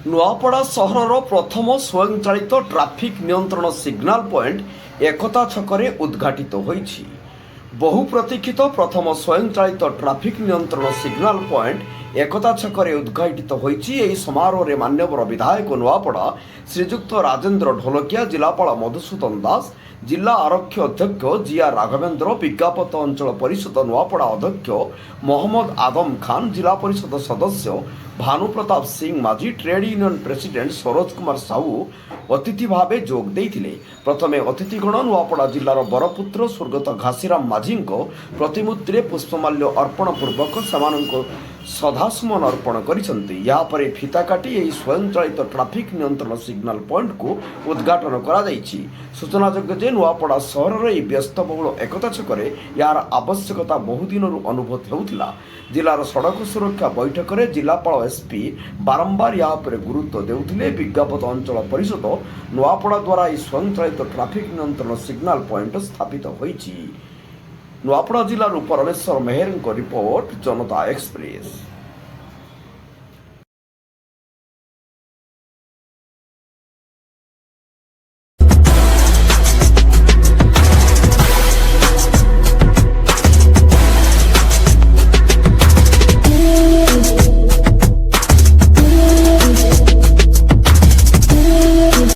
ନୂଆପଡ଼ା ସହରର ପ୍ରଥମ ସ୍ୱୟଂଚାଳିତ ଟ୍ରାଫିକ୍ ନିୟନ୍ତ୍ରଣ ସିଗ୍ନାଲ ପଏଣ୍ଟ ଏକତା ଛକରେ ଉଦ୍ଘାଟିତ ହୋଇଛି। ବହୁ ପ୍ରତୀକ୍ଷିତ ପ୍ରଥମ ସ୍ୱୟଂଚାଳିତ ଟ୍ରାଫିକ୍ ନିୟନ୍ତ୍ରଣ ସିଗ୍ନାଲ ପଏଣ୍ଟ ଏକତା ଛକରେ ଉଦ୍ଘାଟିତ ହୋଇଛି। ଏହି ସମାରୋହରେ ମାନ୍ୟବର ବିଧାୟକ ନୂଆପଡ଼ା ଶ୍ରୀଯୁକ୍ତ ରାଜେନ୍ଦ୍ର ଢୋଲକିଆ, ଜିଲ୍ଲାପାଳ ମଧୁସୂଦନ ଦାସ, ଜିଲ୍ଲା ଆରକ୍ଷୀ ଅଧ୍ୟକ୍ଷ ଜିଆର୍ ରାଘବେନ୍ଦ୍ର, ବିଜ୍ଞାପନ ଅଞ୍ଚଳ ପରିଷଦ ନୂଆପଡ଼ା ଅଧ୍ୟକ୍ଷ ମହମ୍ମଦ ଆଦମ ଖାନ୍, ଜିଲ୍ଲା ପରିଷଦ ସଦସ୍ୟ Bhanupratap Singh Majhi, trade union president Saroj Kumar Sahu ଅତିଥି ଭାବେ ଯୋଗ ଦେଇଥିଲେ। ପ୍ରଥମେ ଅତିଥିଗଣ ନୂଆପଡ଼ା ଜିଲ୍ଲାର ବରପୁତ୍ର ସ୍ୱର୍ଗତ ଘାସିରାମ ମାଝୀଙ୍କ ପ୍ରତିମୂର୍ତ୍ତିରେ ପୁଷ୍ପମାଲ୍ୟ ଅର୍ପଣ ପୂର୍ବକ ସେମାନଙ୍କୁ ଶ୍ରଦ୍ଧାସୁମନ ଅର୍ପଣ କରିଛନ୍ତି। ଏହାପରେ ଫିତା କାଟି ଏହି ସ୍ୱୟଂଚାଳିତ ଟ୍ରାଫିକ୍ ନିୟନ୍ତ୍ରଣ ସିଗ୍ନାଲ ପଏଣ୍ଟକୁ ଉଦ୍ଘାଟନ କରାଯାଇଛି। ସୂଚନାଯୋଗ୍ୟ ଯେ ନୂଆପଡ଼ା ସହରର ଏହି ବ୍ୟସ୍ତବହୁଳ ଏକତା ଛକରେ ଏହାର ଆବଶ୍ୟକତା ବହୁଦିନରୁ ଅନୁଭୂତ ହେଉଥିଲା। ଜିଲ୍ଲାର ସଡ଼କ ସୁରକ୍ଷା ବୈଠକରେ ଜିଲ୍ଲାପାଳ ଏସ୍ପି ବାରମ୍ବାର ଏହା ଉପରେ ଗୁରୁତ୍ୱ ଦେଉଥିଲେ। ବିଜ୍ଞାପନ ଅଞ୍ଚଳ ପରିଷଦ ନୂଆପଡ଼ା ଦ୍ୱାରା ଏହି ସ୍ୱୟଂଚାଳିତ ଟ୍ରାଫିକ୍ ନିୟନ୍ତ୍ରଣ ସିଗ୍ନାଲ ପଏଣ୍ଟ ସ୍ଥାପିତ ହୋଇଛି। ନୂଆପଡ଼ା ଜିଲ୍ଲାରୁ ପରମେଶ୍ୱର ମେହେରଙ୍କ ରିପୋର୍ଟ, ଜନତା ଏକ୍ସପ୍ରେସ୍।